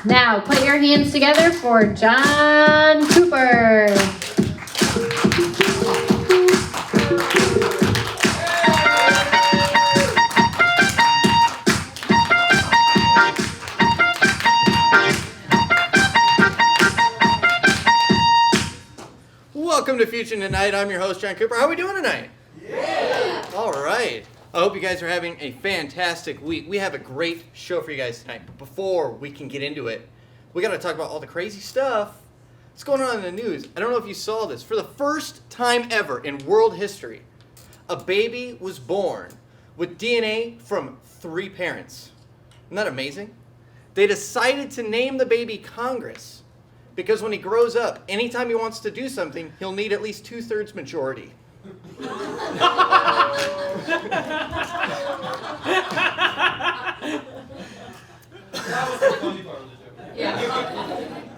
Now, put your hands together for Jon Cooper. Welcome to Fusion Tonight. I'm your host, Jon Cooper. How are we doing tonight? Yeah! All right. I hope you guys are having a fantastic week. We have a great show for you guys tonight. But before we can get into it, we got to talk about all the crazy stuff that's going on in the news. I don't know if you saw this. For the first time ever in world history, a baby was born with DNA from 3 parents. Isn't that amazing? They decided to name the baby Congress because when he grows up, anytime he wants to do something, he'll need at least 2/3 majority.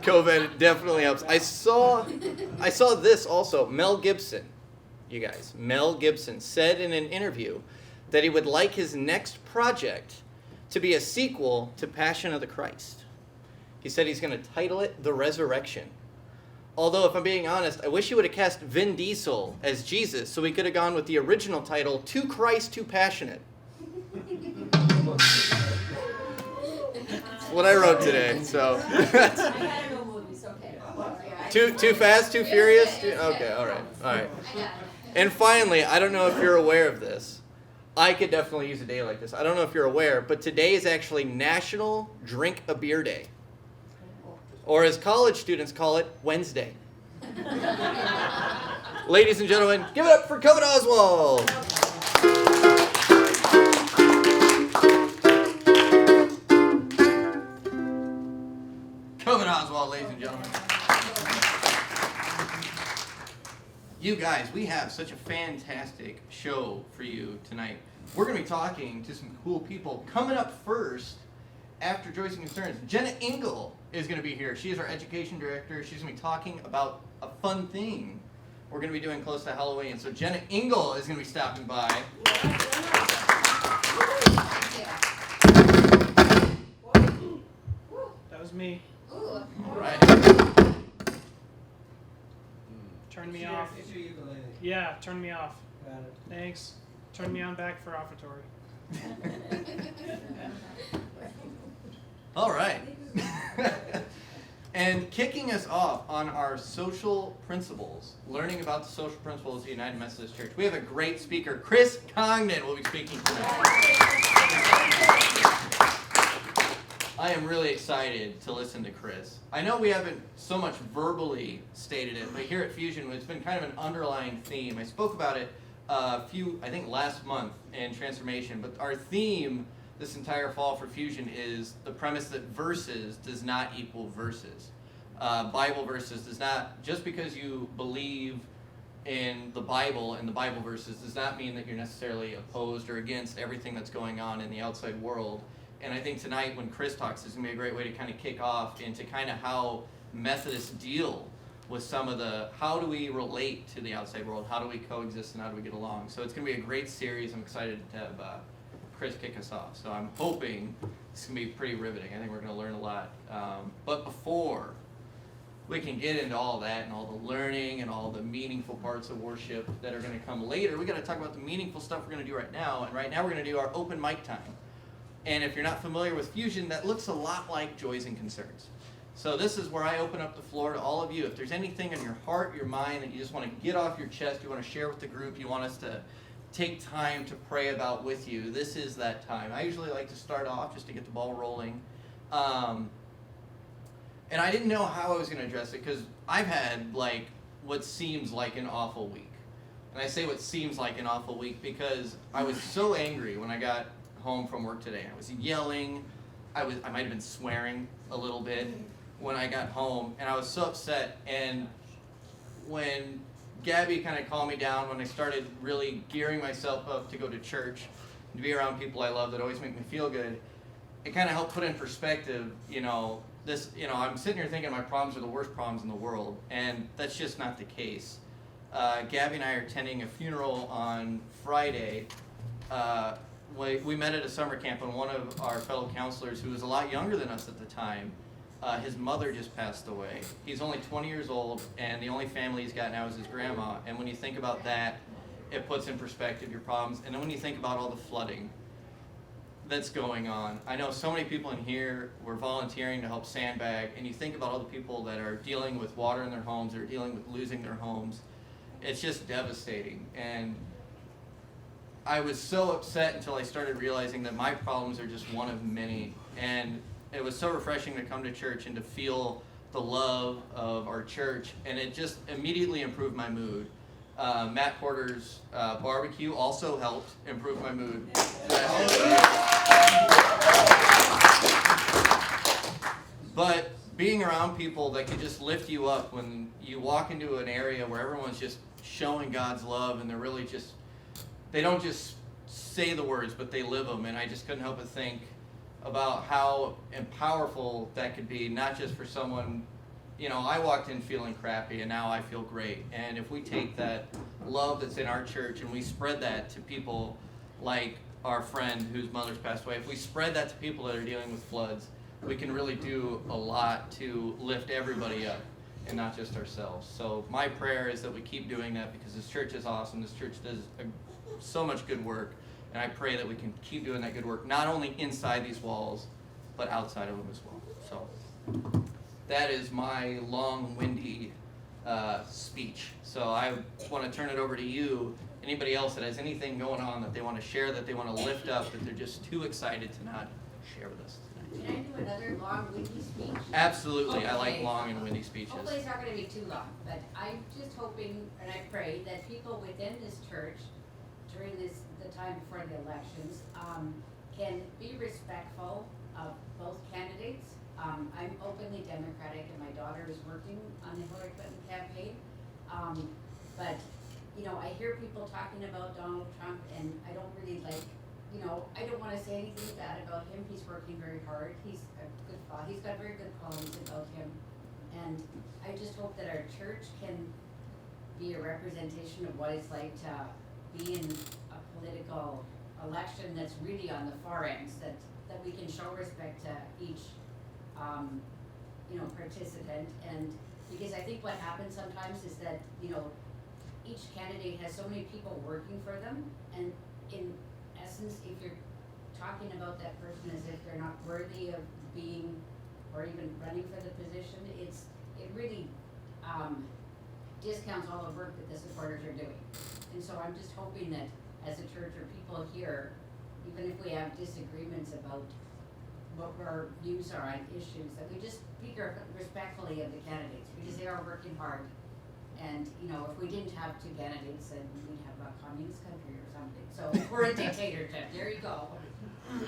COVID definitely helps. I saw this also. Mel Gibson, you guys. Mel Gibson said in an interview that he would like his next project to be a sequel to Passion of the Christ. He said he's going to title it The Resurrection. Although, if I'm being honest, I wish he would have cast Vin Diesel as Jesus so he could have gone with the original title, Too Christ, Too Passionate. That's what I wrote today. So, Too Fast, Too Furious? Okay, all right. And finally, I don't know if you're aware of this. I could definitely use a day like this. I don't know if you're aware, but today is actually National Drink a Beer Day. Or as college students call it, Wednesday. Ladies and gentlemen, give it up for COVID Oswald. COVID Oswald, ladies and gentlemen. You guys, we have such a fantastic show for you tonight. We're going to be talking to some cool people. Coming up first, after Joyce and Concerns, Jenna Engel is going to be here. She is our education director. She's going to be talking about a fun thing we're going to be doing close to Halloween. So Jenna Engel is going to be stopping by. That was me. All right. Turn me off. Yeah, turn me off. Got it. Thanks. Turn me on back for offertory. All right. And kicking us off on our social principles, learning about the social principles of the United Methodist Church, we have a great speaker. Chris Congdon will be speaking tonight. I am really excited to listen to Chris. I know we haven't so much verbally stated it, but here at Fusion, it's been kind of an underlying theme. I spoke about it I think last month in Transformation, but our theme this entire fall for Fusion is the premise that verses does not equal verses. Bible verses does not, just because you believe in the Bible and the Bible verses does not mean that you're necessarily opposed or against everything that's going on in the outside world. And I think tonight when Chris talks, is going to be a great way to kind of kick off into kind of how Methodists deal with some of the, how do we relate to the outside world, how do we coexist, and how do we get along. So it's going to be a great series. I'm excited to have Chris kick us off. So I'm hoping it's going to be pretty riveting. I think we're going to learn a lot. But before we can get into all that and all the learning and all the meaningful parts of worship that are going to come later, we got to talk about the meaningful stuff we're going to do right now. And right now we're going to do our open mic time. And if you're not familiar with Fusion, that looks a lot like Joys and Concerns. So this is where I open up the floor to all of you. If there's anything in your heart, your mind that you just want to get off your chest, you want to share with the group, you want us to take time to pray about with you, this is that time. I usually like to start off just to get the ball rolling. And I didn't know how I was going to address it because I've had like what seems like an awful week. And I say what seems like an awful week because I was so angry when I got home from work today. I was yelling. I might have been swearing a little bit when I got home, and I was so upset. And when Gabby kind of calmed me down, when I started really gearing myself up to go to church, to be around people I love that always make me feel good, it kind of helped put in perspective, I'm sitting here thinking my problems are the worst problems in the world, and that's just not the case. Gabby and I are attending a funeral on Friday. We met at a summer camp, and one of our fellow counselors, who was a lot younger than us at the time, his mother just passed away. He's only 20 years old, and the only family he's got now is his grandma. And when you think about that, it puts in perspective your problems. And then when you think about all the flooding that's going on, I know so many people in here were volunteering to help sandbag, and you think about all the people that are dealing with water in their homes, that are dealing with losing their homes. It's just devastating. And I was so upset until I started realizing that my problems are just one of many. And it was so refreshing to come to church and to feel the love of our church, and it just immediately improved my mood. Matt Porter's barbecue also helped improve my mood. But being around people that can just lift you up when you walk into an area where everyone's just showing God's love, and they're really just, they don't just say the words, but they live them. And I just couldn't help but think about how powerful that could be, not just for someone, I walked in feeling crappy and now I feel great. And if we take that love that's in our church and we spread that to people like our friend whose mother's passed away, if we spread that to people that are dealing with floods, we can really do a lot to lift everybody up and not just ourselves. So my prayer is that we keep doing that, because this church is awesome. This church does so much good work. And I pray that we can keep doing that good work, not only inside these walls, but outside of them as well. So that is my long, windy speech. So I want to turn it over to you. Anybody else that has anything going on that they want to share, that they want to lift up, that they're just too excited to not share with us tonight. Can I do another long, windy speech? Absolutely. Okay. I like long and windy speeches. Hopefully it's not going to be too long, but I'm just hoping and I pray that people within this church during the time before the elections can be respectful of both candidates. I'm openly Democratic, and my daughter is working on the Hillary Clinton campaign. But I hear people talking about Donald Trump, and I don't really like. I don't want to say anything bad about him. He's working very hard. He's a good father. He's got very good qualities about him, and I just hope that our church can be a representation of what it's like to be in a political election that's really on the far ends, that we can show respect to each participant. And because I think what happens sometimes is that each candidate has so many people working for them, and in essence, if you're talking about that person as if they're not worthy of being or even running for the position, it really discounts all the work that the supporters are doing. And so I'm just hoping that as a church or people here, even if we have disagreements about what our views are on issues, that we just speak respectfully of the candidates, because they are working hard. And if we didn't have two candidates, then we'd have a communist country or something. So we're a dictatorship. There you go.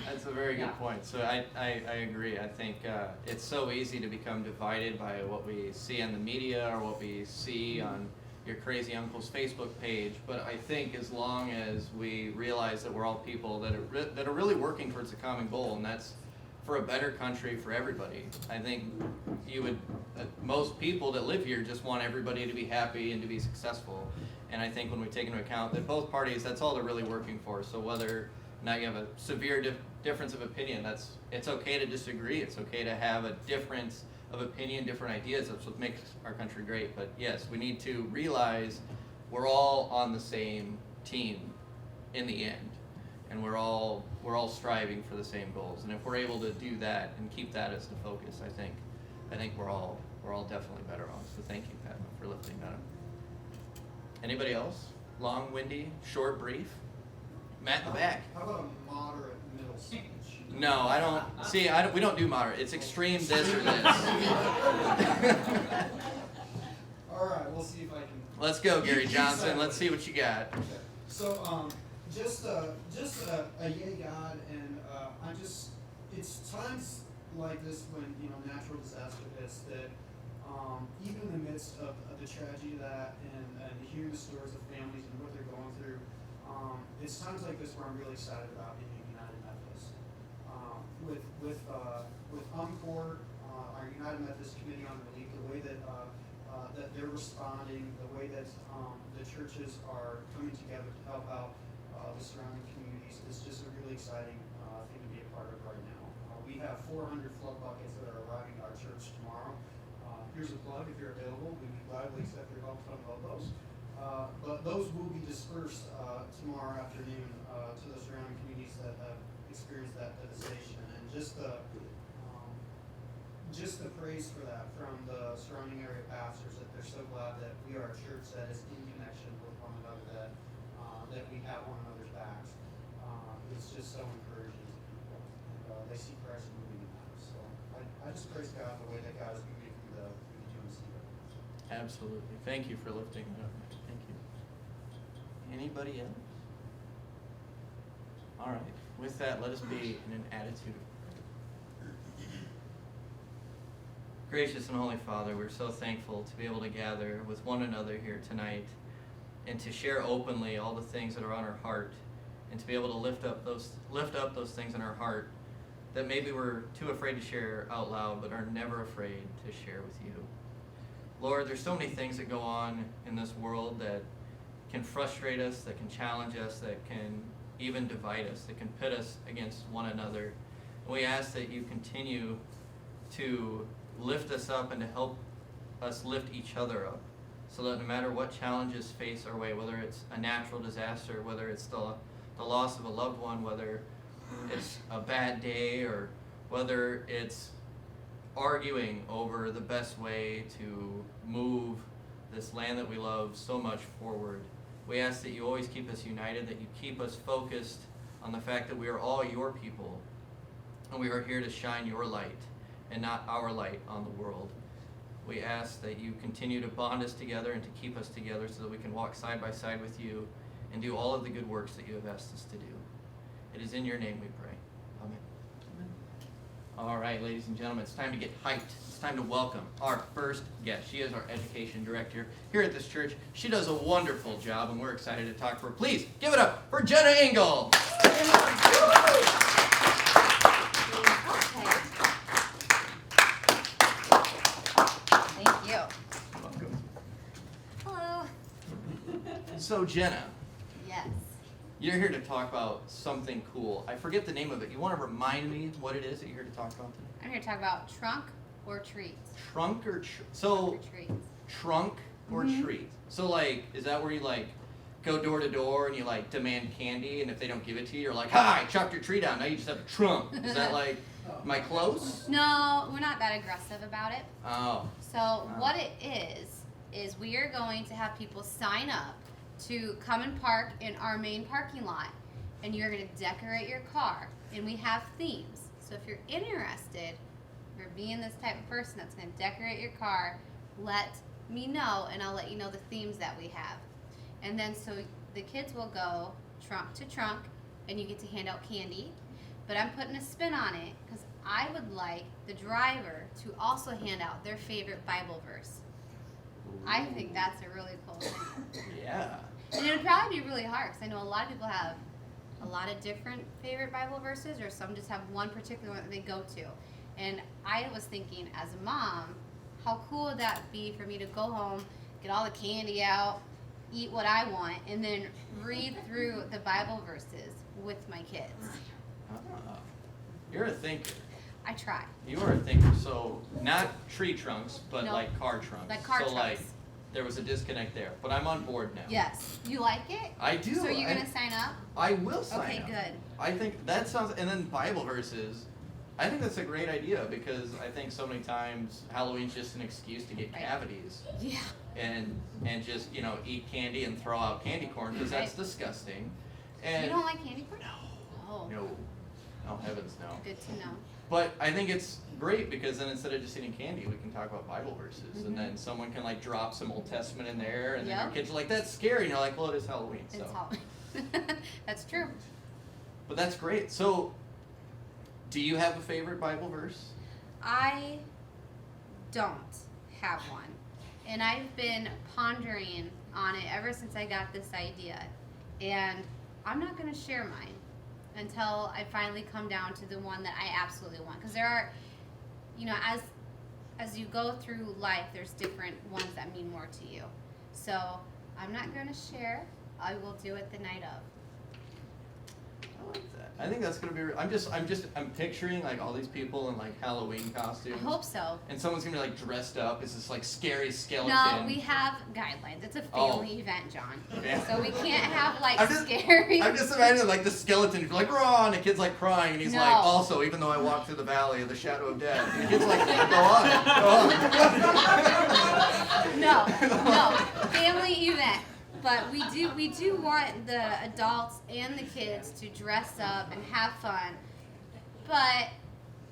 That's a very good point. So I agree. I think it's so easy to become divided by what we see on the media or what we see on your crazy uncle's Facebook page. But I think as long as we realize that we're all people that are really working towards a common goal, and that's for a better country for everybody. I think most people that live here just want everybody to be happy and to be successful. And I think when we take into account that both parties, that's all they're really working for. So whether now you have a severe difference of opinion, it's okay to disagree. It's okay to have a difference of opinion, different ideas. That's what makes our country great. But yes, we need to realize we're all on the same team in the end, and we're all striving for the same goals. And if we're able to do that and keep that as the focus, I think we're all definitely better off. So thank you, Pat, for lifting that up. Anybody else? Long, windy, short, brief? Matt in the back. How about a moderate middle speech? No, I don't. See, we don't do moderate. It's extreme this or this. All right, we'll see if I can. Let's go, Gary Johnson. Let's see what you got. Okay. So, just a yay God, and it's times like this when natural disaster hits that even in the midst of the tragedy of that and hearing the stories of families and what they're going through, it's times like this where I'm really excited about being a United Methodist. With UMCOR, our United Methodist Committee on Relief, the way that they're responding, the way that the churches are coming together to help out the surrounding communities, is just a really exciting thing to be a part of right now. We have 400 flood buckets that are arriving at our church here's a plug. If you're available, we would gladly accept your help from those. But those will be dispersed tomorrow afternoon to the surrounding communities that have experienced that devastation. And just the praise for that from the surrounding area pastors, that they're so glad that we are a church that is in connection with one another, that we have one another's backs. It's just so encouraging to people. And they see Christ moving in that. So I just praise God the way that God is moving through the UMC. Absolutely. Thank you for lifting that up. Thank you. Anybody else? All right. With that, let us be in an attitude of prayer. Gracious and Holy Father, we're so thankful to be able to gather with one another here tonight and to share openly all the things that are on our heart, and to be able to lift up those things in our heart that maybe we're too afraid to share out loud, but are never afraid to share with you. Lord, there's so many things that go on in this world that can frustrate us, that can challenge us, that can even divide us, that can pit us against one another. And we ask that you continue to lift us up and to help us lift each other up, so that no matter what challenges face our way, whether it's a natural disaster, whether it's the loss of a loved one, whether it's a bad day, or whether it's arguing over the best way to move this land that we love so much forward, we ask that you always keep us united, that you keep us focused on the fact that we are all your people, and we are here to shine your light and not our light on the world. We ask that you continue to bond us together and to keep us together so that we can walk side by side with you and do all of the good works that you have asked us to do. It is in your name we pray. Amen. All right, ladies and gentlemen, it's time to get hyped. It's time to welcome our first guest. She is our education director here at this church. She does a wonderful job, and we're excited to talk to her. Please give it up for Jenna Engel. So Jenna, Yes. you're here to talk about something cool. I forget the name of it. You want to remind me what it is that you're here to talk about today? I'm here to talk about trunk or treats. Trunk or Trunk or treats. trunk or treat. So like, is that where you like go door to door and you like demand candy, and if they don't give it to you, you're like, hi, I chopped your tree down. Now you just have a trunk. Is that like, am I close? No, we're not that aggressive about it. Oh. So what it is we are going to have people sign up to come and park in our main parking lot, and you're going to decorate your car, and we have themes. So if you're interested or being this type of person that's going to decorate your car, let me know, and I'll let you know the themes that we have. And then so the kids will go trunk to trunk, and you get to hand out candy, but I'm putting a spin on it because I would like the driver to also hand out their favorite Bible verse. I think that's a really cool thing. Yeah. And it would probably be really hard because I know a lot of people have a lot of different favorite Bible verses, or some just have one particular one that they go to. And I was thinking, as a mom, how cool would that be for me to go home, get all the candy out, eat what I want, and then read through the Bible verses with my kids. Ah, you're a thinker. I try. You are a thinker. So not tree trunks, but No. like car trunks. Like car so trunks. Like there was a disconnect there, but I'm on board now. Yes. You like it? I do. So you're going to sign up? I will sign Okay, up. good. I think that sounds, and then Bible verses. I think that's a great idea because I think so many times Halloween's just an excuse to get Right. cavities Yeah. and just eat candy and throw out candy corn because that's disgusting. And You don't like candy corn? no, No. no, heavens no. Good to know. But I think it's great because then instead of just eating candy, we can talk about Bible verses, and then someone can like drop some Old Testament in there, and then your Yep. kids are like, "That's scary," and you're like, "Well, it is Halloween." So. It's all. That's true. But that's great. So, do you have a favorite Bible verse? I don't have one. And I've been pondering on it ever since I got this idea. And I'm not going to share mine until I finally come down to the one that I absolutely want. Because there are, as you go through life, there's different ones that mean more to you. So I'm not going to share. I will do it the night of. like that. I think that's gonna be. I'm picturing like all these people in like Halloween costumes. I hope so. And someone's gonna be like dressed up as this like scary skeleton. No, we have guidelines. It's a family event, John. Yeah. So we can't have like I'm just- scary. I'm just imagining like the skeleton, you're like, raw, and the kid's like crying, and he's No. like, also, even though I walk through the valley of the shadow of death, and the kid's like, go on. No, family event. But we do want the adults and the kids to dress up and have fun, but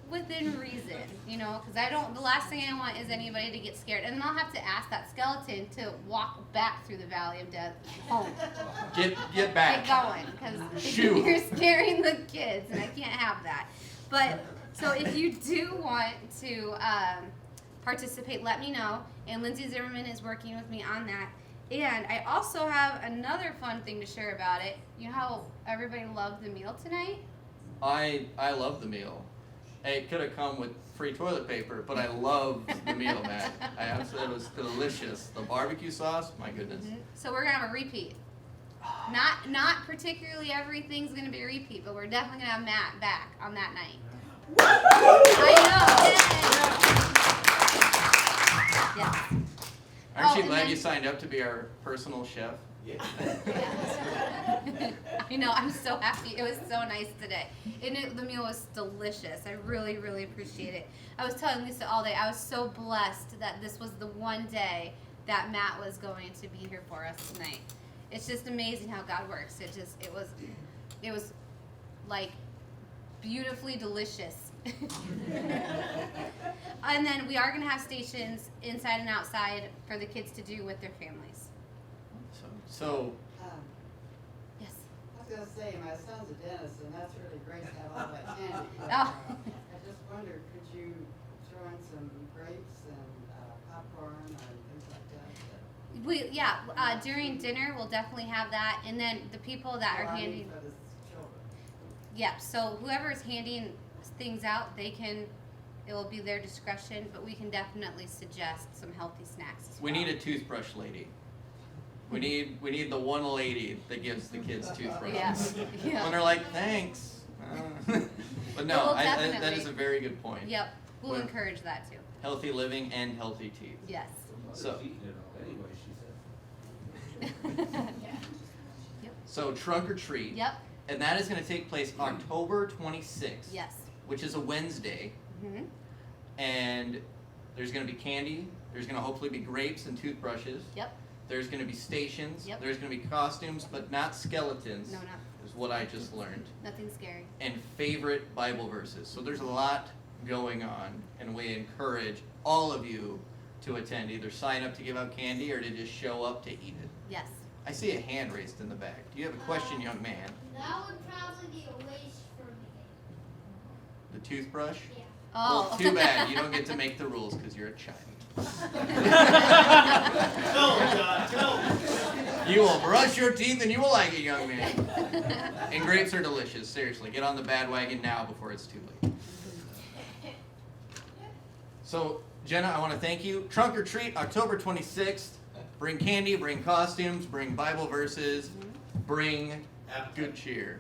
within reason, you know, because the last thing I want is anybody to get scared, and then I'll have to ask that skeleton to walk back through the valley of death home. Get back. Get going, because Shoot. you're scaring the kids, and I can't have that. But so if you do want to participate, let me know. And Lindsay Zimmerman is working with me on that. And I also have another fun thing to share about it. You know how everybody loved the meal tonight? I love the meal. It could have come with free toilet paper, but I loved the meal, Matt. I absolutely, it was delicious. The barbecue sauce, my goodness. Mm-hmm. So we're gonna have a repeat. Not particularly everything's gonna be a repeat, but we're definitely gonna have Matt back on that night. I know. Yay. Yes. Aren't you and glad then- you signed up to be our personal chef? Yeah. I know, I'm so happy. It was so nice today. And the meal was delicious. I really, really appreciate it. I was telling Lisa all day, I was so blessed that this was the one day that Matt was going to be here for us tonight. It's just amazing how God works. It was like beautifully delicious. And then we are going to have stations inside and outside for the kids to do with their families. So Yes. I was gonna say, my son's a dentist, and that's really great to have all that candy. But, Oh. I just wondered, could you throw in some grapes and popcorn or things like that? During dinner we'll definitely have that, and then the people that are Well, I mean, handing, for the children. yeah. So whoever is handing things out, it will be their discretion, but we can definitely suggest some healthy snacks as well. we need a toothbrush lady. We need the one lady that gives the kids toothbrushes. Yeah. When they're like, thanks. But no, Well, that definitely. is a very good point. Yep, we'll Well- encourage that too. Healthy living and healthy teeth. Yes. So- eating it all anyway, she said. So trunk or treat. Yep. And that is going to take place October 26th. Yes. Which is a Wednesday. Hmm. And there's going to be candy. There's going to hopefully be grapes and toothbrushes. Yep. There's going to be stations. Yep. There's going to be costumes, but not skeletons. No, not Is what I just learned. nothing scary. And favorite Bible verses. So there's a lot going on, and we encourage all of you to attend. Either sign up to give out candy or to just show up to eat it. Yes. I see a hand raised in the back. Do you have a question, young man? That would probably be a waste for me. The toothbrush? Yeah. Oh. Well, too bad. You don't get to make the rules because you're a child. You will brush your teeth and you will like it, young man. And grapes are delicious. Seriously, get on the bandwagon now before it's too late. So, Jenna, I want to thank you. Trunk or treat, October 26th. Bring candy, bring costumes, bring Bible verses, bring good cheer.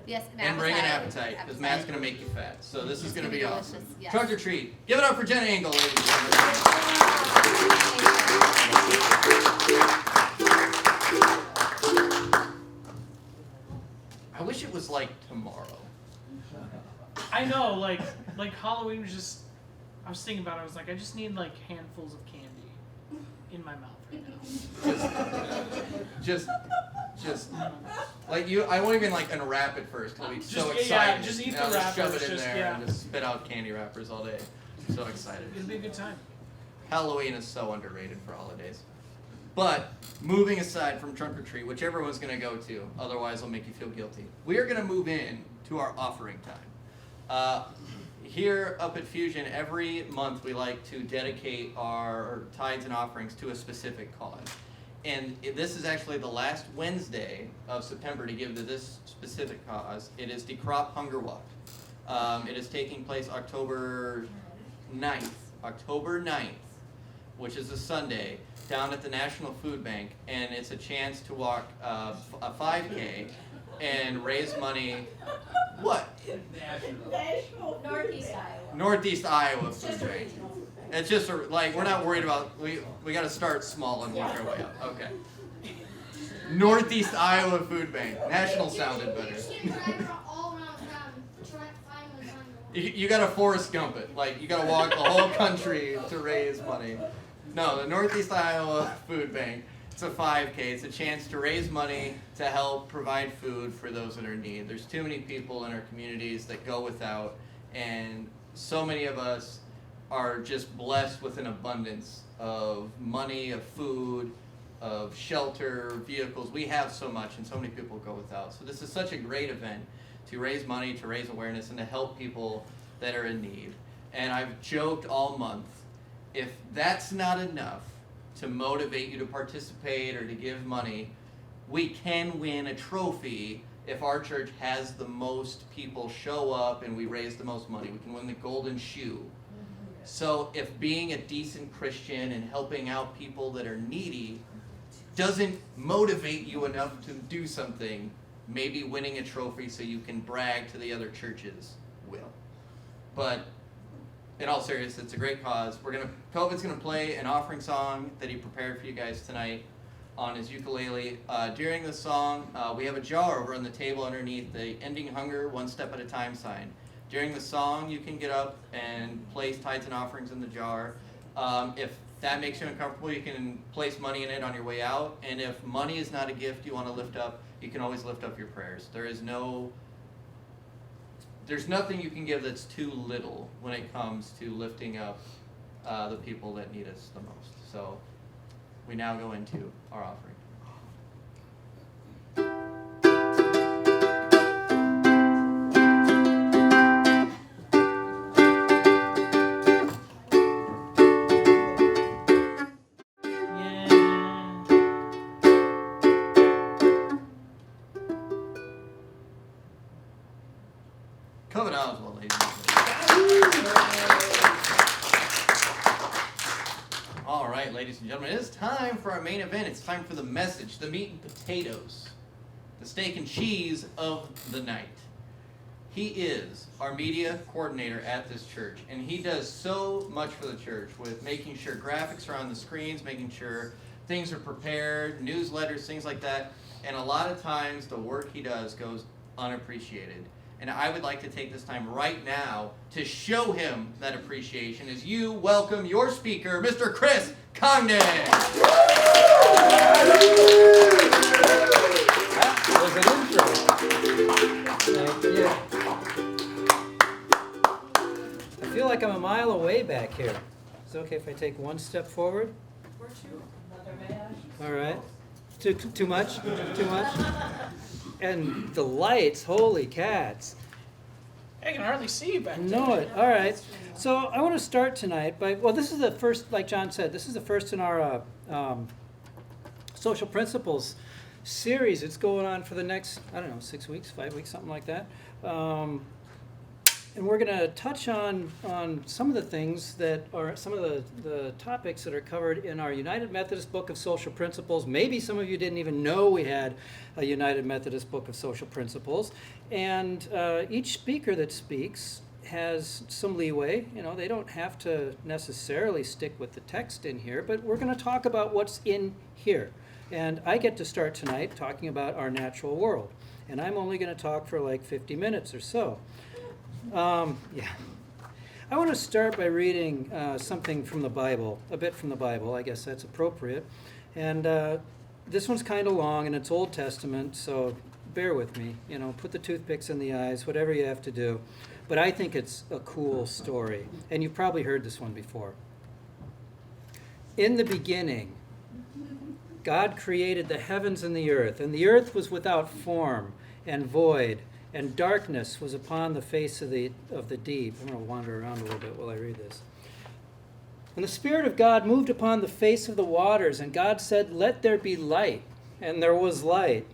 Yes. And bring an appetite, because Matt's going to make you fat. So this is going to be delicious, awesome. yes. Trunk or treat. Give it up for Jenna Engel, ladies and gentlemen. I wish it was like tomorrow. I know, like Halloween was just. I was thinking about it. I was like, I just need like handfuls of candy in my mouth right now. Just like you. I won't even like unwrap it first because I'll be so Just- excited. yeah, just eat And the I'll just shove wrappers, it in just- there yeah. and just spit out candy wrappers all day. I'm so excited. It'll be a good time. Halloween is so underrated for holidays. But moving aside from trunk or treat, which everyone's going to go to, otherwise it'll make you feel guilty. We are going to move in to our offering time. Here up at Fusion, every month we like to dedicate our tithes and offerings to a specific cause. And this is actually the last Wednesday of September to give to this specific cause. It is the Crop Hunger Walk. It is taking place October 9th, which is a Sunday, down at the National Food Bank, and it's a chance to walk a 5K and raise money. What? Northeast Iowa. Northeast Iowa Food Bank. It's just like we're not worried about. We got to start small and work our way up. Okay. Northeast Iowa Food Bank. National sounded better. You got to Forrest Gump it. Like, you got to walk the whole country to raise money. No, the Northeast Iowa Food Bank, it's a 5K. It's a chance to raise money to help provide food for those that are in need. There's too many people in our communities that go without, and so many of us are just blessed with an abundance of money, of food, of shelter, vehicles. We have so much, and so many people go without. So this is such a great event to raise money, to raise awareness, and to help people that are in need. And I've joked all month, if that's not enough to motivate you to participate or to give money, we can win a trophy if our church has the most people show up and we raise the most money. We can win the golden shoe. So if being a decent Christian and helping out people that are needy doesn't motivate you enough to do something, maybe winning a trophy so you can brag to the other churches will. But in all seriousness, it's a great cause. COVID's gonna play an offering song that he prepared for you guys tonight on his ukulele. During the song, we have a jar over on the table underneath the Ending Hunger One Step at a Time sign. During the song, you can get up and place tithes and offerings in the jar. If that makes you uncomfortable, you can place money in it on your way out. And if money is not a gift you want to lift up, you can always lift up your prayers. There's nothing you can give that's too little when it comes to lifting up the people that need us the most. So we now go into our offering. COVID Oswald, ladies and gentlemen. All right, ladies and gentlemen, it's time for our main event. It's time for the message, the meat and potatoes, the steak and cheese of the night. He is our media coordinator at this church, and he does so much for the church with making sure graphics are on the screens, making sure things are prepared, newsletters, things like that. And a lot of times the work he does goes unappreciated. And I would like to take this time right now to show him that appreciation as you welcome your speaker, Mr. Chris Congdon. That was an intro. Thank you. I feel like I'm a mile away back here. Is it okay if I take one step forward? All right. Too much? Too much? And the lights, holy cats. I can hardly see you back there. Know it. All right. So I want to start tonight by, well, this is the first, like John said, this is the first in our social principles series. It's going on for the next, 6 weeks, 5 weeks, something like that. And we're going to touch on some of the things that are, some of the topics that are covered in our United Methodist Book of Social Principles. Maybe some of you didn't even know we had a United Methodist Book of Social Principles. And each speaker that speaks has some leeway. They don't have to necessarily stick with the text in here, but we're going to talk about what's in here. And I get to start tonight talking about our natural world. And I'm only going to talk for like 50 minutes or so. I want to start by reading something from the Bible, a bit from the Bible. I guess that's appropriate. And this one's kind of long, and it's Old Testament, so bear with me. Put the toothpicks in the eyes, whatever you have to do. But I think it's a cool story, and you've probably heard this one before. In the beginning, God created the heavens and the earth was without form and void, and darkness was upon the face of the deep. I'm going to wander around a little bit while I read this. And the Spirit of God moved upon the face of the waters, and God said, "Let there be light." And there was light.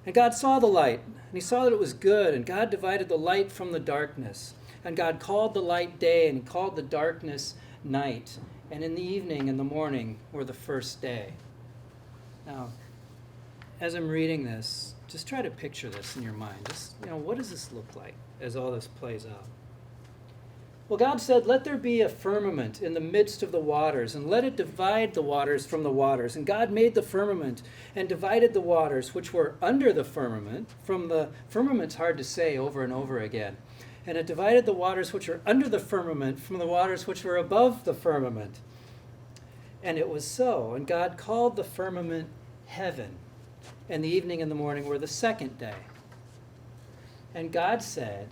And God saw the light, and he saw that it was good, and God divided the light from the darkness. And God called the light day, and he called the darkness night. And in the evening and the morning were the first day. Now, as I'm reading this, just try to picture this in your mind. Just, what does this look like as all this plays out? Well, God said, let there be a firmament in the midst of the waters, and let it divide the waters from the waters. And God made the firmament and divided the waters which were under the firmament. From the firmament's hard to say over and over again. And it divided the waters which were under the firmament from the waters which were above the firmament. And it was so. And God called the firmament heaven. And the evening and the morning were the second day. And God said,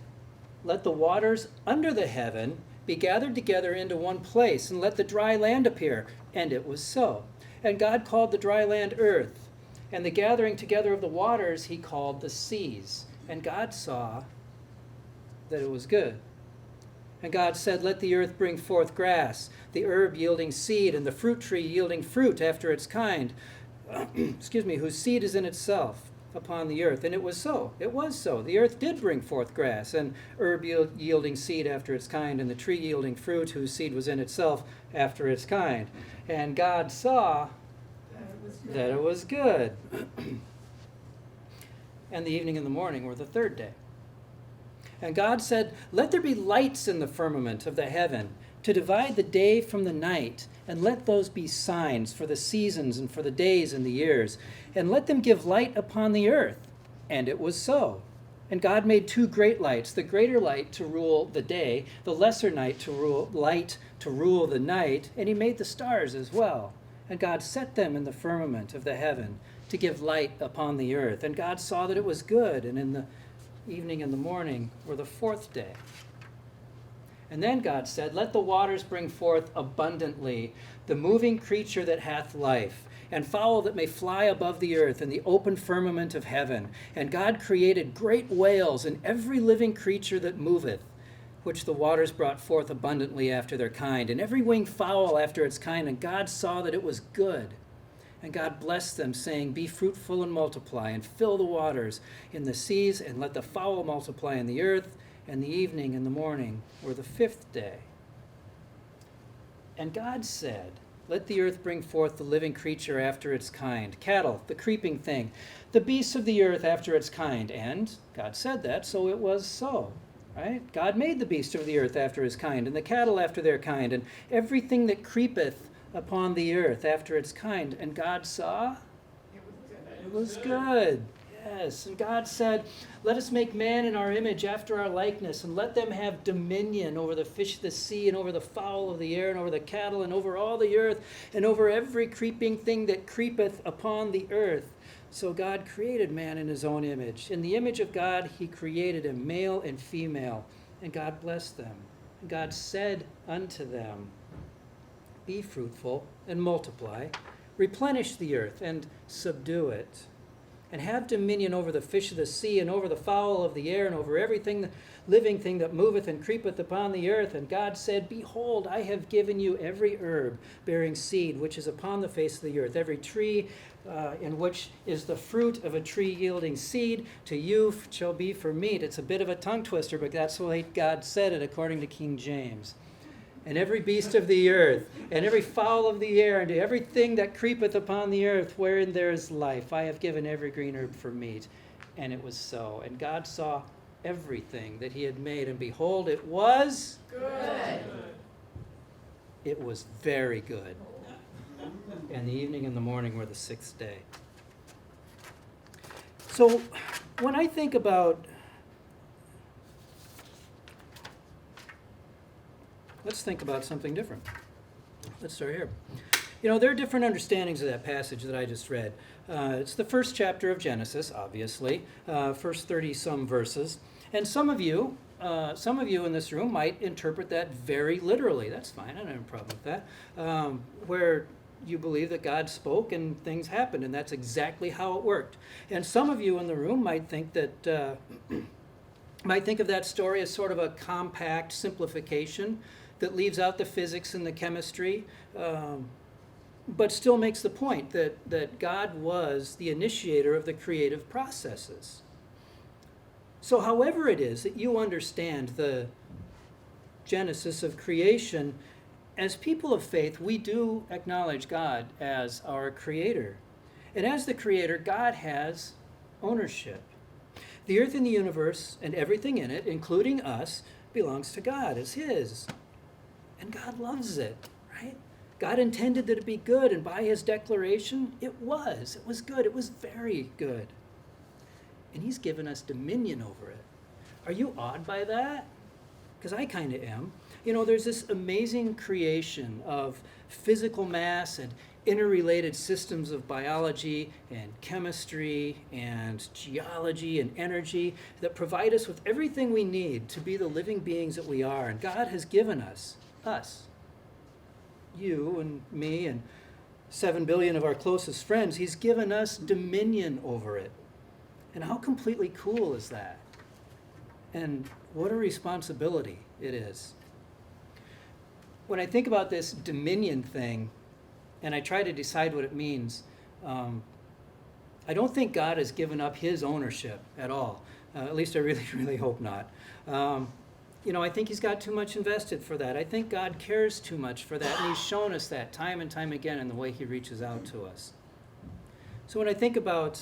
let the waters under the heaven be gathered together into one place, and let the dry land appear. And it was so. And God called the dry land earth, and the gathering together of the waters he called the seas. And God saw that it was good. And God said, let the earth bring forth grass, the herb yielding seed, and the fruit tree yielding fruit after its kind, whose seed is in itself upon the earth. And it was so. It was so. The earth did bring forth grass, and herb yielding seed after its kind, and the tree yielding fruit, whose seed was in itself after its kind. And God saw that it was good. And the evening and the morning were the third day. And God said, let there be lights in the firmament of the heaven, to divide the day from the night, and let those be signs for the seasons and for the days and the years, and let them give light upon the earth. And it was so. And God made two great lights, the greater light to rule the day, the lesser light to rule the night, and he made the stars as well. And God set them in the firmament of the heaven to give light upon the earth. And God saw that it was good, and in the evening and the morning were the fourth day. And then God said, let the waters bring forth abundantly the moving creature that hath life, and fowl that may fly above the earth in the open firmament of heaven. And God created great whales and every living creature that moveth, which the waters brought forth abundantly after their kind, and every winged fowl after its kind. And God saw that it was good. And God blessed them, saying, be fruitful and multiply, and fill the waters in the seas, and let the fowl multiply in the earth. And the evening and the morning were the fifth day. And God said, let the earth bring forth the living creature after its kind, cattle, the creeping thing, the beasts of the earth after its kind. And God said that, so it was so. Right? God made the beast of the earth after his kind, and the cattle after their kind, and everything that creepeth upon the earth after its kind. And God saw it was good. Yes. And God said, let us make man in our image after our likeness, and let them have dominion over the fish of the sea, and over the fowl of the air, and over the cattle, and over all the earth, and over every creeping thing that creepeth upon the earth. So God created man in his own image. In the image of God he created him, male and female. And God blessed them. And God said unto them, be fruitful and multiply, replenish the earth and subdue it, and have dominion over the fish of the sea, and over the fowl of the air, and over everything living thing that moveth and creepeth upon the earth. And God said, behold, I have given you every herb bearing seed which is upon the face of the earth, every tree in which is the fruit of a tree yielding seed, to you shall be for meat. It's a bit of a tongue twister, but that's the way God said it according to King James. And every beast of the earth, and every fowl of the air, and to everything that creepeth upon the earth, wherein there is life, I have given every green herb for meat. And it was so. And God saw everything that he had made, and behold, it was Good. It was very good. And the evening and the morning were the sixth day. So when I think about, let's think about something different. Let's start here. There are different understandings of that passage that I just read. It's the first chapter of Genesis, obviously, first 30-some verses. And some of you in this room might interpret that very literally. That's fine. I don't have a problem with that. Where you believe that God spoke and things happened, and that's exactly how it worked. And some of you in the room might think that might think of that story as sort of a compact simplification that leaves out the physics and the chemistry, but still makes the point that God was the initiator of the creative processes. So however it is that you understand the genesis of creation, as people of faith, we do acknowledge God as our creator. And as the creator, God has ownership. The earth and the universe and everything in it, including us, belongs to God. It's his. And God loves it, right? God intended that it be good, and by his declaration, it was. It was good. It was very good. And he's given us dominion over it. Are you awed by that? Because I kind of am. You know, there's this amazing creation of physical mass and interrelated systems of biology and chemistry and geology and energy that provide us with everything we need to be the living beings that we are. And God has given us, you and me and 7 billion of our closest friends, he's given us dominion over it. And how completely cool is that? And what a responsibility it is. When I think about this dominion thing, and I try to decide what it means, I don't think God has given up his ownership at all. At least I really, really hope not. I think he's got too much invested for that. I think God cares too much for that, and he's shown us that time and time again in the way he reaches out to us. So when I think about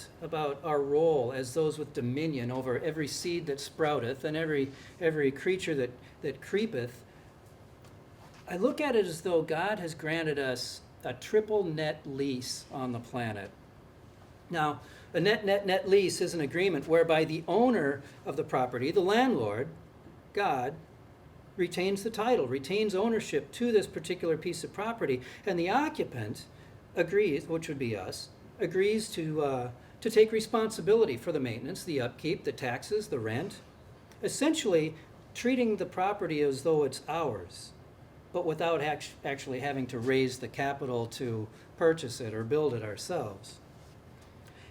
our role as those with dominion over every seed that sprouteth and every creature that creepeth, I look at it as though God has granted us a triple net lease on the planet. Now, a net lease is an agreement whereby the owner of the property, the landlord, God, retains the title, retains ownership to this particular piece of property, and the occupant agrees, which would be us, agrees to take responsibility for the maintenance, the upkeep, the taxes, the rent, essentially treating the property as though it's ours, but without actually having to raise the capital to purchase it or build it ourselves.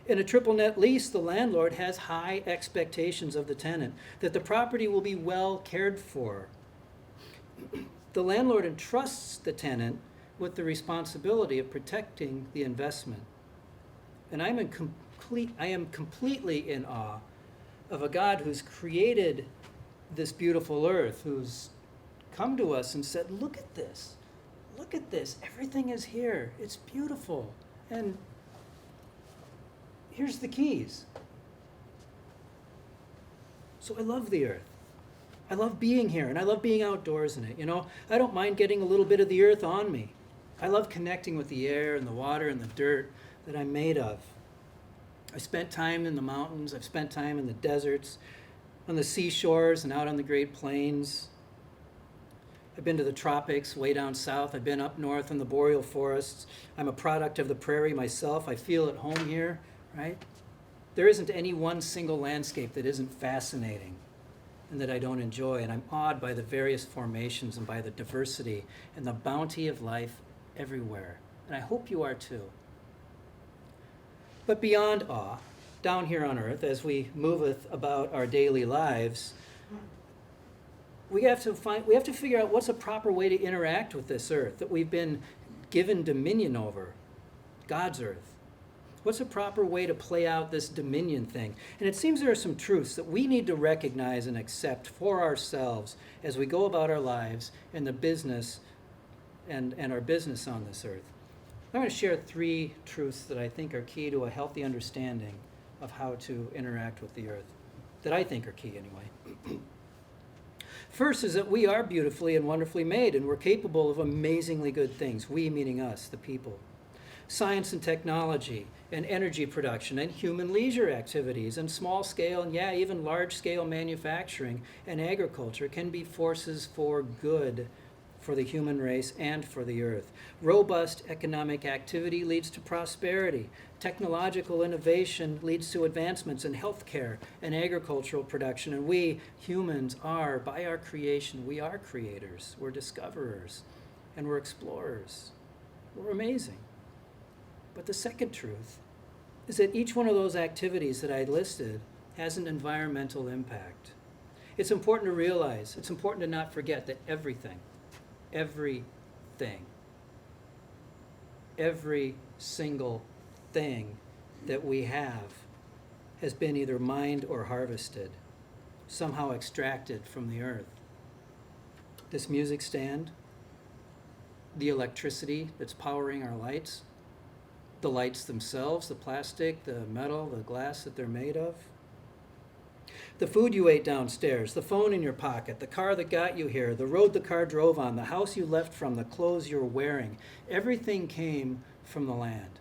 In a triple net lease, the landlord has high expectations of the tenant, that the property will be well cared for. The landlord entrusts the tenant with the responsibility of protecting the investment. And I am completely in awe of a God who's created this beautiful earth, who's come to us and said, look at this, everything is here, it's beautiful, and here's the keys. So I love the earth. I love being here, and I love being outdoors in it. I don't mind getting a little bit of the earth on me. I love connecting with the air and the water and the dirt that I'm made of. I spent time in the mountains, I've spent time in the deserts, on the seashores and out on the Great Plains. I've been to the tropics, way down south. I've been up north in the boreal forests. I'm a product of the prairie myself. I feel at home here, right? There isn't any one single landscape that isn't fascinating and that I don't enjoy, and I'm awed by the various formations and by the diversity and the bounty of life everywhere. And I hope you are too. But beyond awe, down here on earth, as we moveth about our daily lives, we have to figure out what's a proper way to interact with this earth that we've been given dominion over, God's earth. What's a proper way to play out this dominion thing? And it seems there are some truths that we need to recognize and accept for ourselves as we go about our lives and the business and our business on this earth. I'm going to share 3 truths that I think are key to a healthy understanding of how to interact with the earth, that I think are key anyway. First is that we are beautifully and wonderfully made, and we're capable of amazingly good things, we meaning us, the people. Science and technology and energy production and human leisure activities and small-scale and, even large-scale manufacturing and agriculture can be forces for good for the human race and for the earth. Robust economic activity leads to prosperity. Technological innovation leads to advancements in healthcare and agricultural production. And we humans are, by our creation, we are creators. We're discoverers. And we're explorers. We're amazing. But the second truth is that each one of those activities that I listed has an environmental impact. It's important to realize, it's important to not forget that everything, every single thing that we have has been either mined or harvested, somehow extracted from the earth. This music stand, the electricity that's powering our lights, The lights themselves, the plastic, the metal, the glass that they're made of. The food you ate downstairs, the phone in your pocket, the car that got you here, the road the car drove on, the house you left from, the clothes you're wearing. Everything came from the land,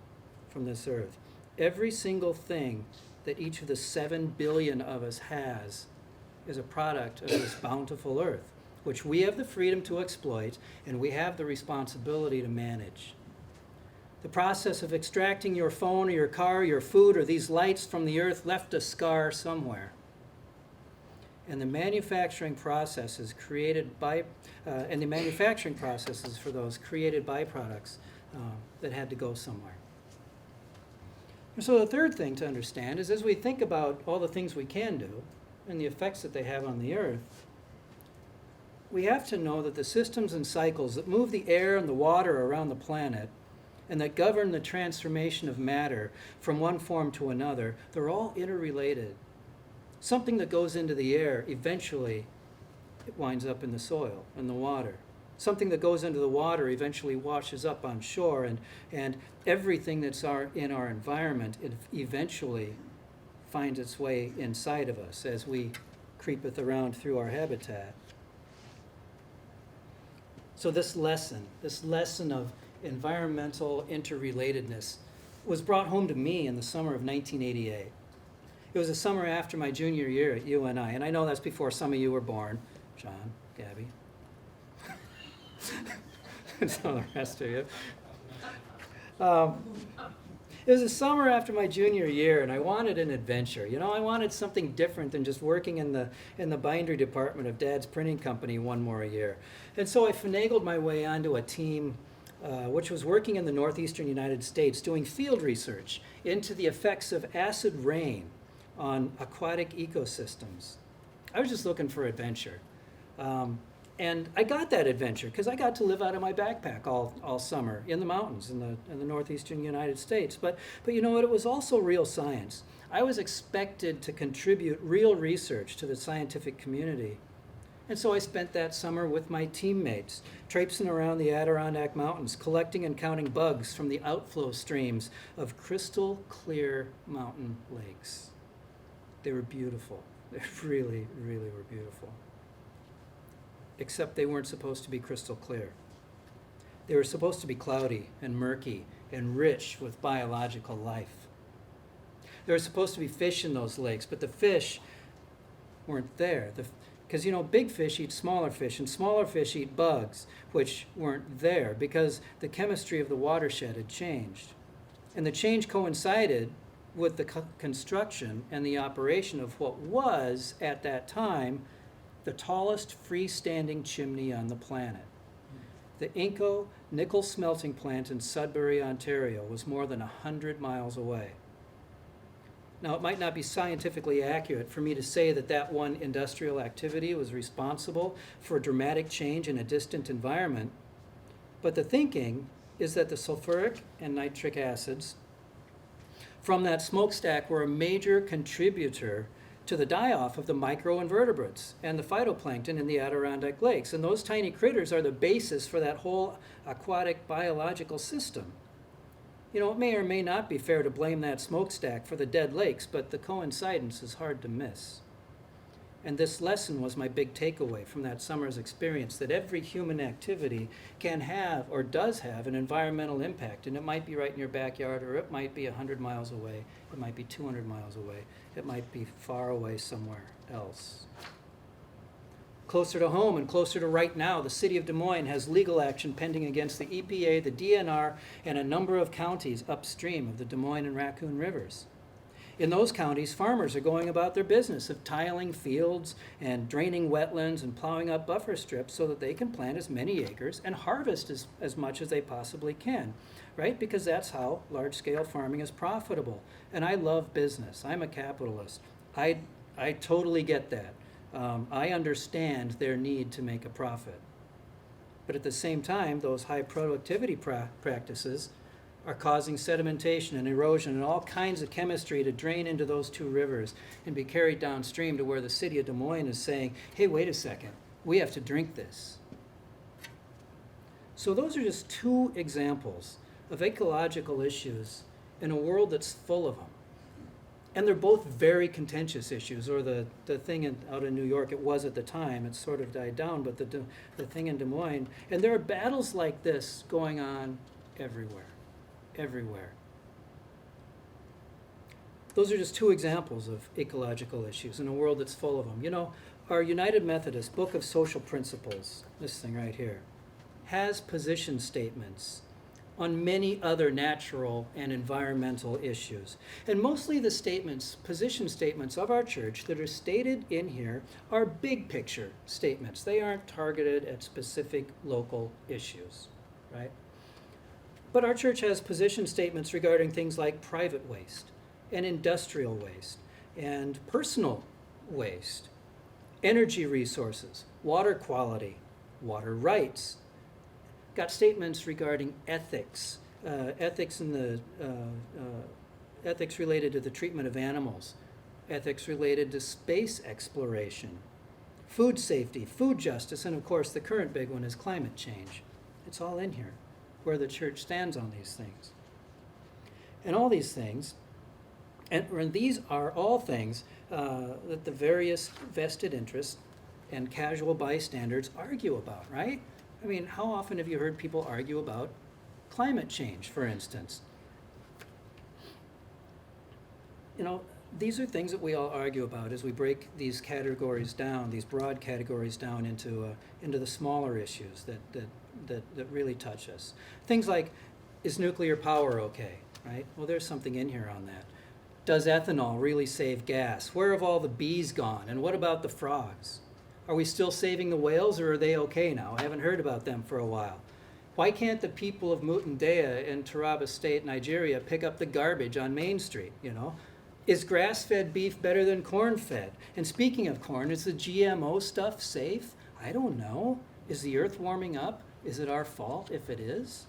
from this earth. Every single thing that each of the 7 billion of us has is a product of this bountiful earth, which we have the freedom to exploit and we have the responsibility to manage. The process of extracting your phone or your car, your food, or these lights from the earth left a scar somewhere. And the manufacturing processes created by, and the manufacturing processes for those created byproducts that had to go somewhere. And so the third thing to understand is as we think about all the things we can do and the effects that they have on the earth, we have to know that the systems and cycles that move the air and the water around the planet and that govern the transformation of matter from one form to another, they're all interrelated. Something that goes into the air, eventually it winds up in the soil and the water. Something that goes into the water eventually washes up on shore, and everything that's in our environment, it eventually finds its way inside of us as we creepeth around through our habitat. So this lesson of environmental interrelatedness was brought home to me in the summer of 1988. It was the summer after my junior year at UNI, and I know that's before some of you were born, John, Gabby, and some of the rest of you. It was the summer after my junior year, and I wanted an adventure. You know, I wanted something different than just working in the bindery department of Dad's printing company one more year. And so I finagled my way onto a team which was working in the northeastern United States doing field research into the effects of acid rain on aquatic ecosystems. I was just looking for adventure. And I got that adventure because I got to live out of my backpack all summer in the mountains in the northeastern United States. But you know what? It was also real science. I was expected to contribute real research to the scientific community. And so I spent that summer with my teammates, traipsing around the Adirondack Mountains, collecting and counting bugs from the outflow streams of crystal clear mountain lakes. They were beautiful. They really, really were beautiful. Except they weren't supposed to be crystal clear. They were supposed to be cloudy and murky and rich with biological life. There were supposed to be fish in those lakes, but the fish weren't there. Because, you know, big fish eat smaller fish, and smaller fish eat bugs, which weren't there because the chemistry of the watershed had changed. And the change coincided with the construction and the operation of what was, at that time, the tallest freestanding chimney on the planet. The Inco nickel smelting plant in Sudbury, Ontario, was more than 100 miles away. Now, it might not be scientifically accurate for me to say that that one industrial activity was responsible for a dramatic change in a distant environment, but the thinking is that the sulfuric and nitric acids from that smokestack were a major contributor to the die-off of the microinvertebrates and the phytoplankton in the Adirondack lakes. And those tiny critters are the basis for that whole aquatic biological system. You know, it may or may not be fair to blame that smokestack for the dead lakes, but the coincidence is hard to miss. And this lesson was my big takeaway from that summer's experience, that every human activity can have or does have an environmental impact. And it might be right in your backyard, or it might be 100 miles away. It might be 200 miles away. It might be far away somewhere else. Closer to home and closer to right now, the city of Des Moines has legal action pending against the EPA, the DNR, and a number of counties upstream of the Des Moines and Raccoon Rivers. In those counties, farmers are going about their business of tiling fields and draining wetlands and plowing up buffer strips so that they can plant as many acres and harvest as much as they possibly can, right? Because that's how large-scale farming is profitable. And I love business. I'm a capitalist. I totally get that. I understand their need to make a profit. But at the same time, those high productivity practices are causing sedimentation and erosion and all kinds of chemistry to drain into those two rivers and be carried downstream to where the city of Des Moines is saying, hey, wait a second, we have to drink this. So those are just two examples of ecological issues in a world that's full of them. And they're both very contentious issues, or the thing out in New York, it was at the time, it's sort of died down, but the thing in Des Moines. And there are battles like this going on everywhere, everywhere. Those are just two examples of ecological issues in a world that's full of them. You know, our United Methodist Book of Social Principles, this thing right here, has position statements on many other natural and environmental issues. And mostly the statements, position statements of our church that are stated in here are big picture statements. They aren't targeted at specific local issues, right? But our church has position statements regarding things like private waste and industrial waste and personal waste, energy resources, water quality, water rights. Got statements regarding ethics, ethics related to the treatment of animals, ethics related to space exploration, food safety, food justice, and of course the current big one is climate change. It's all in here, where the church stands on these things. And all these things, and these are all things that the various vested interests and casual bystanders argue about, right? I mean, how often have you heard people argue about climate change, for instance? You know, these are things that we all argue about as we break these categories down, these broad categories down into the smaller issues that really touch us. Things like, is nuclear power okay, right? Well, there's something in here on that. Does ethanol really save gas? Where have all the bees gone? And what about the frogs? Are we still saving the whales, or are they okay now? I haven't heard about them for a while. Why can't the people of Mutandea in Taraba State, Nigeria, pick up the garbage on Main Street, you know? Is grass-fed beef better than corn-fed? And speaking of corn, is the GMO stuff safe? I don't know. Is the earth warming up? Is it our fault if it is?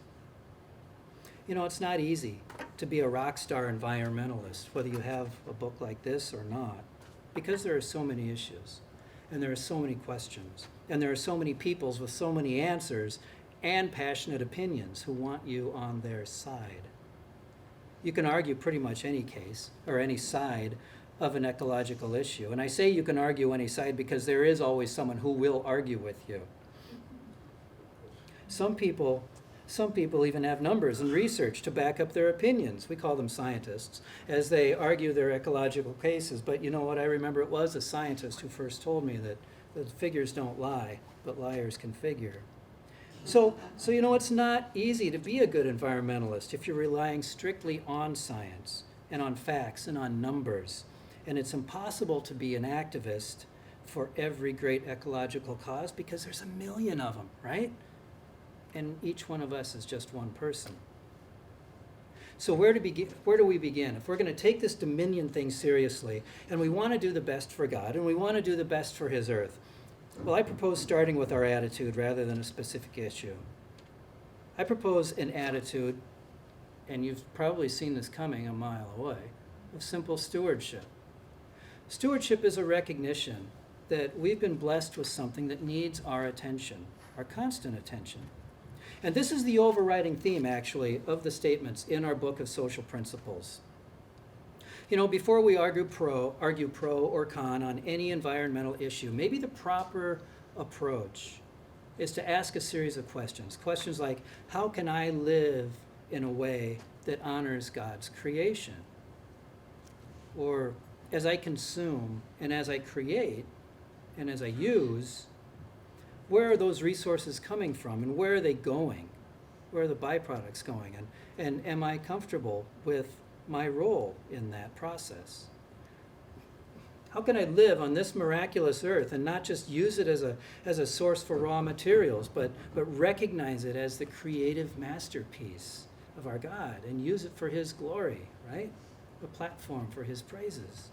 You know, it's not easy to be a rock star environmentalist, whether you have a book like this or not, because there are so many issues. And there are so many questions, and there are so many peoples with so many answers and passionate opinions who want you on their side. You can argue pretty much any case or any side of an ecological issue. And I say you can argue any side because there is always someone who will argue with you. Some people even have numbers and research to back up their opinions. We call them scientists, as they argue their ecological cases. But you know what? I remember it was a scientist who first told me that figures don't lie, but liars can figure. So you know, it's not easy to be a good environmentalist if you're relying strictly on science and on facts and on numbers. And it's impossible to be an activist for every great ecological cause because there's a million of them, right? And each one of us is just one person. So where do we begin? If we're going to take this dominion thing seriously, and we want to do the best for God, and we want to do the best for His earth, well, I propose starting with our attitude rather than a specific issue. I propose an attitude, and you've probably seen this coming a mile away, of simple stewardship. Stewardship is a recognition that we've been blessed with something that needs our attention, our constant attention. And this is the overriding theme, actually, of the statements in our book of social principles. You know, before we argue pro or con on any environmental issue, maybe the proper approach is to ask a series of questions. Questions like, how can I live in a way that honors God's creation? Or, as I consume and as I create and as I use, where are those resources coming from and where are they going? Where are the byproducts going? And am I comfortable with my role in that process? How can I live on this miraculous earth and not just use it as a source for raw materials, but recognize it as the creative masterpiece of our God and use it for His glory, right? A platform for His praises.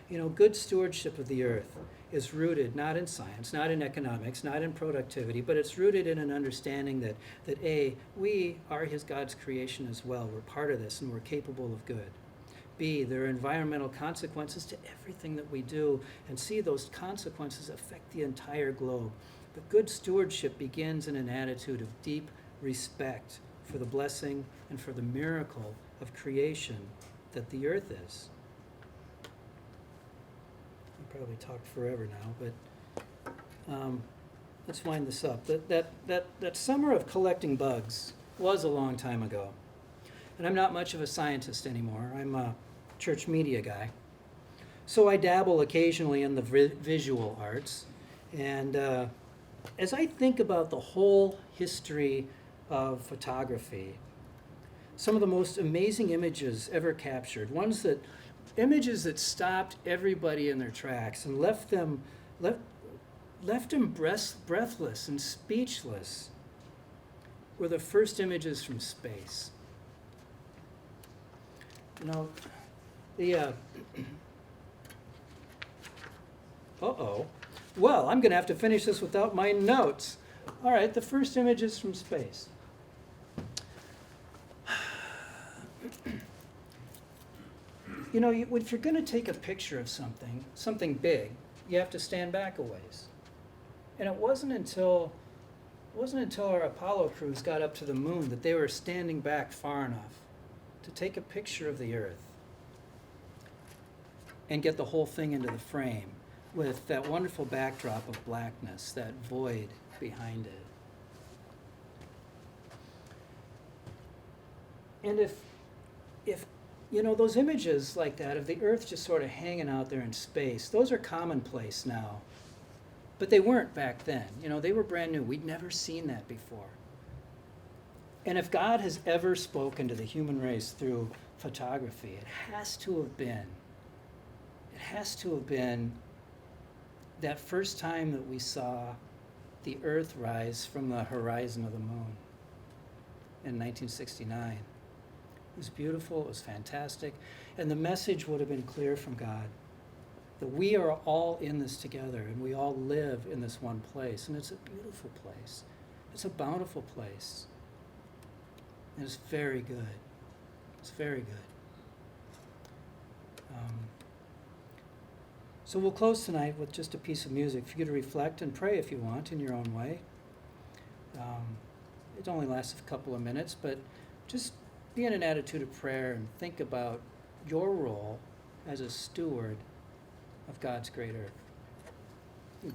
You know, good stewardship of the earth is rooted not in science, not in economics, not in productivity, but it's rooted in an understanding that A, we are God's creation as well. We're part of this and we're capable of good. B, there are environmental consequences to everything that we do, and C, those consequences affect the entire globe. But good stewardship begins in an attitude of deep respect for the blessing and for the miracle of creation that the earth is. I probably talked forever now, but let's wind this up. That summer of collecting bugs was a long time ago. And I'm not much of a scientist anymore. I'm a church media guy. So I dabble occasionally in the visual arts. And as I think about the whole history of photography, some of the most amazing images ever captured, images that stopped everybody in their tracks and left them breathless and speechless, were the first images from space. You know, well, I'm going to have to finish this without my notes. All right, the first images from space. You know, if you're going to take a picture of something big, you have to stand back a ways. And it wasn't until our Apollo crews got up to the moon that they were standing back far enough to take a picture of the Earth and get the whole thing into the frame with that wonderful backdrop of blackness, that void behind it. And if you know, those images like that of the Earth just sort of hanging out there in space, those are commonplace now. But they weren't back then. You know, they were brand new. We'd never seen that before. And if God has ever spoken to the human race through photography, it has to have been that first time that we saw the Earth rise from the horizon of the moon in 1969. It was beautiful, it was fantastic, and the message would have been clear from God, that we are all in this together, and we all live in this one place, and it's a beautiful place. It's a bountiful place. And it's very good. It's very good. So we'll close tonight with just a piece of music for you to reflect and pray if you want in your own way. It only lasts a couple of minutes, but just be in an attitude of prayer and think about your role as a steward of God's great earth. You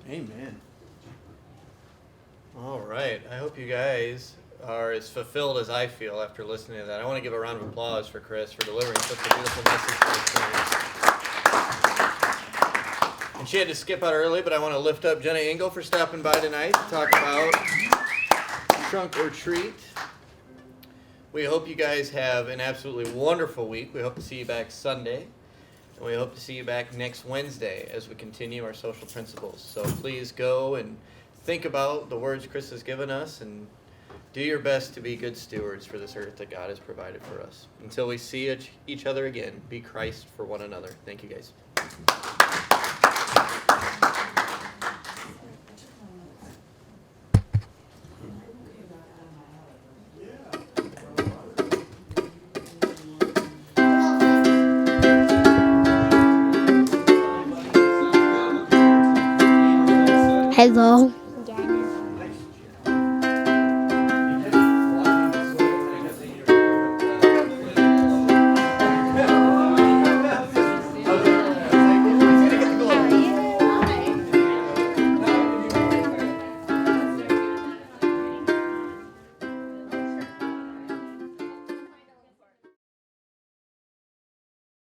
Amen. All right. I hope you guys are as fulfilled as I feel after listening to that. I want to give a round of applause for Chris for delivering such a beautiful message for the parents. And she had to skip out early, but I want to lift up Jenna Engel for stopping by tonight to talk about Trunk or Treat. We hope you guys have an absolutely wonderful week. We hope to see you back Sunday. And we hope to see you back next Wednesday as we continue our social principles. So please go and think about the words Chris has given us and do your best to be good stewards for this earth that God has provided for us. Until we see each other again, be Christ for one another. Thank you, guys. Hello.